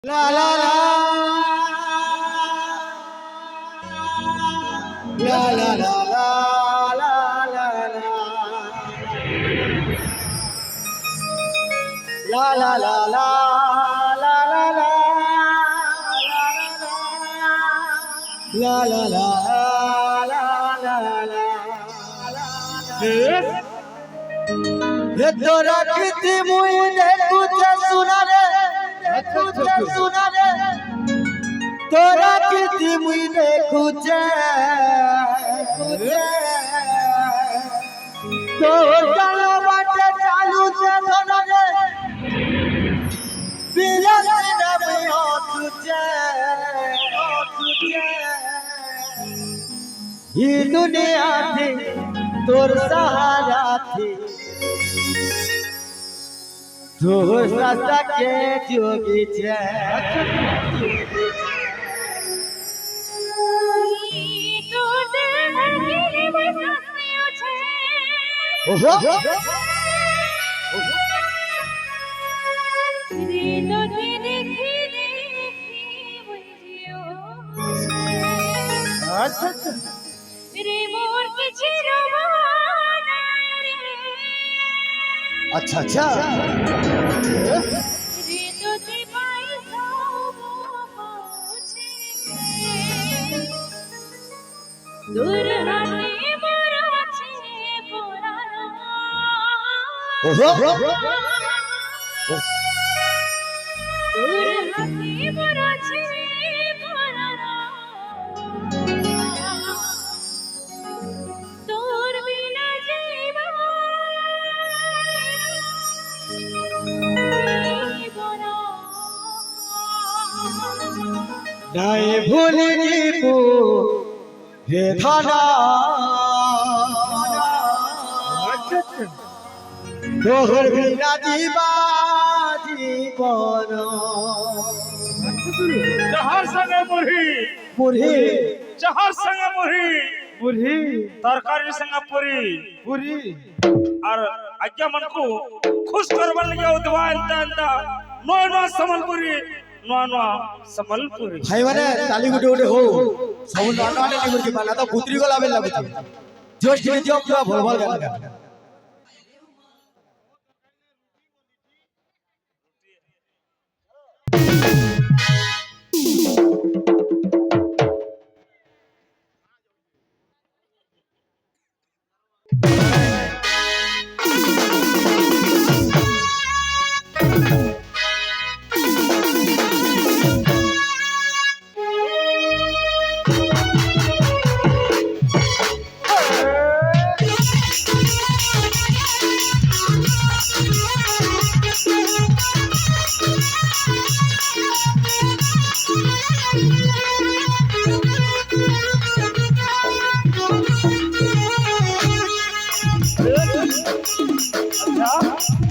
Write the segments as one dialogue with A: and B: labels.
A: La la la la la la la la la la la la la la la ये तो रखती मुई देखू चे सुना रे देखू चे सुना रे तो रखती मुई देखू चे तो चलो बाटे चालू चे धना रे बिना बिना मैं हो तुझे ये दुनिया थी तोर सहारा थी दोस्ता के जोगी छे
B: तो देहगिरी बसस्यो छे
A: ओहो
B: रे तो देखी बुझियो छे
A: अच्छा
B: रे मोर के चिरवाना रे
A: अच्छा अच्छा
B: रे तो ते पाई साबो पहुंचे दूर हटे मोरा छे पुराना
A: ओहो
B: दूर हटे मोरा छे पुराना तोर बिना जीवा
A: नहीं भूल जीपू हे थाना तोहर बिना जीवा जीवन
C: चहर संगे मुरही
A: पुरी
C: चहर संगे मुरही
A: पुरी
C: तरकारी संगे पूरी
A: पुरी
C: और आज्ञा मन को खुश करवा लगे उदवान तांता नो संबलपुरी
A: भाई माने ताली गुटे गुटे हो सब नाना वाले निबर के पाला तो पुत्री को लावे लागू जोश के जो पूरा भलभल गाना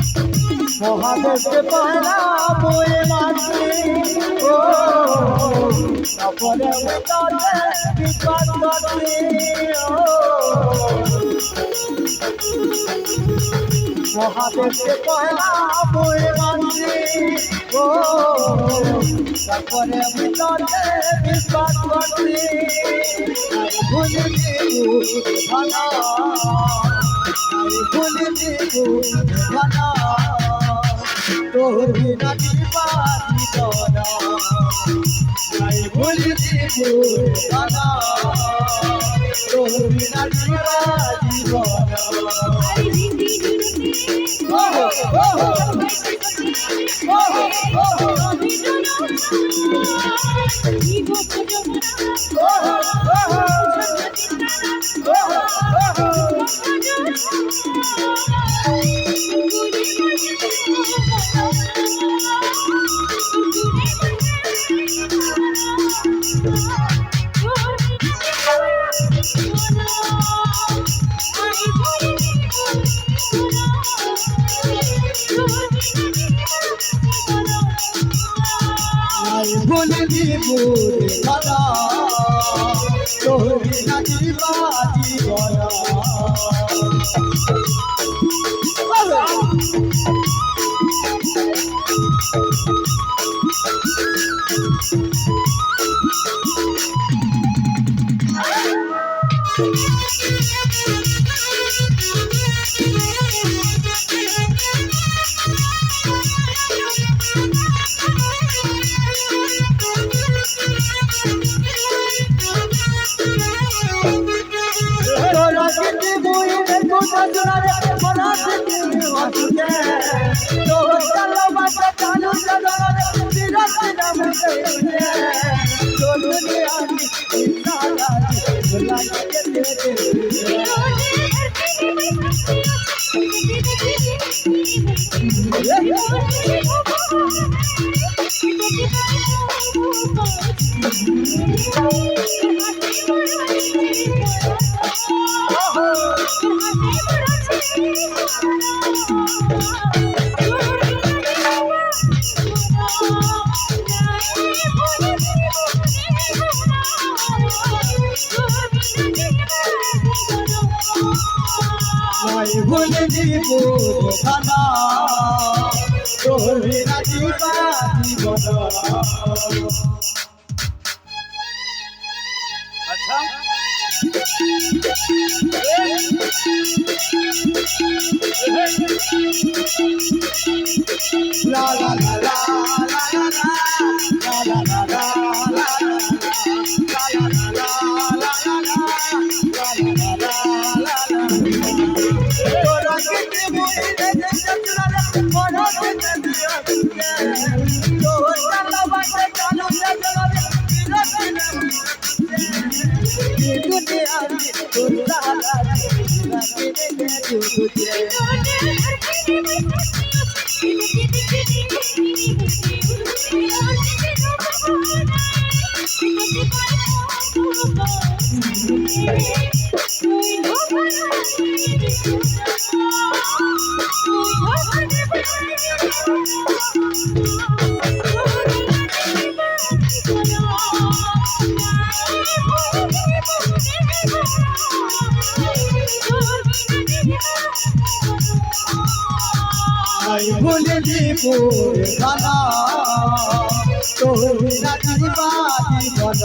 A: महादेव के पहला मोए माटी ओ अपने उतारे विकास करती ओ महादेव के पहला मोए माटी ओ अपने उतारे विकास करती भूल जीवू भला भूल जीवू भला तोहर बिना दीवानी दोना नहीं भूल जीवू गाना तोहर बिना दीवानी दोना ओहो ओहो ओहो भूल जीवू गाना तोहर बिना दीवानी दोना তোরা কিন্তু মুই দেখু সজনারে মনা থেকে আসছে তোর ভালোবাসা চালু সজনারে বিরাট নাম দেউছে তোর দুনিয়া আমি ইনশাআল্লাহ লাগে ভুলে দিব খানা তোর বিনা জীবা জীবন
C: আচ্ছা
A: লা লা লা লা লা লা লা লা ভুলে দিব খানা তোর বিনা জীবা জীবন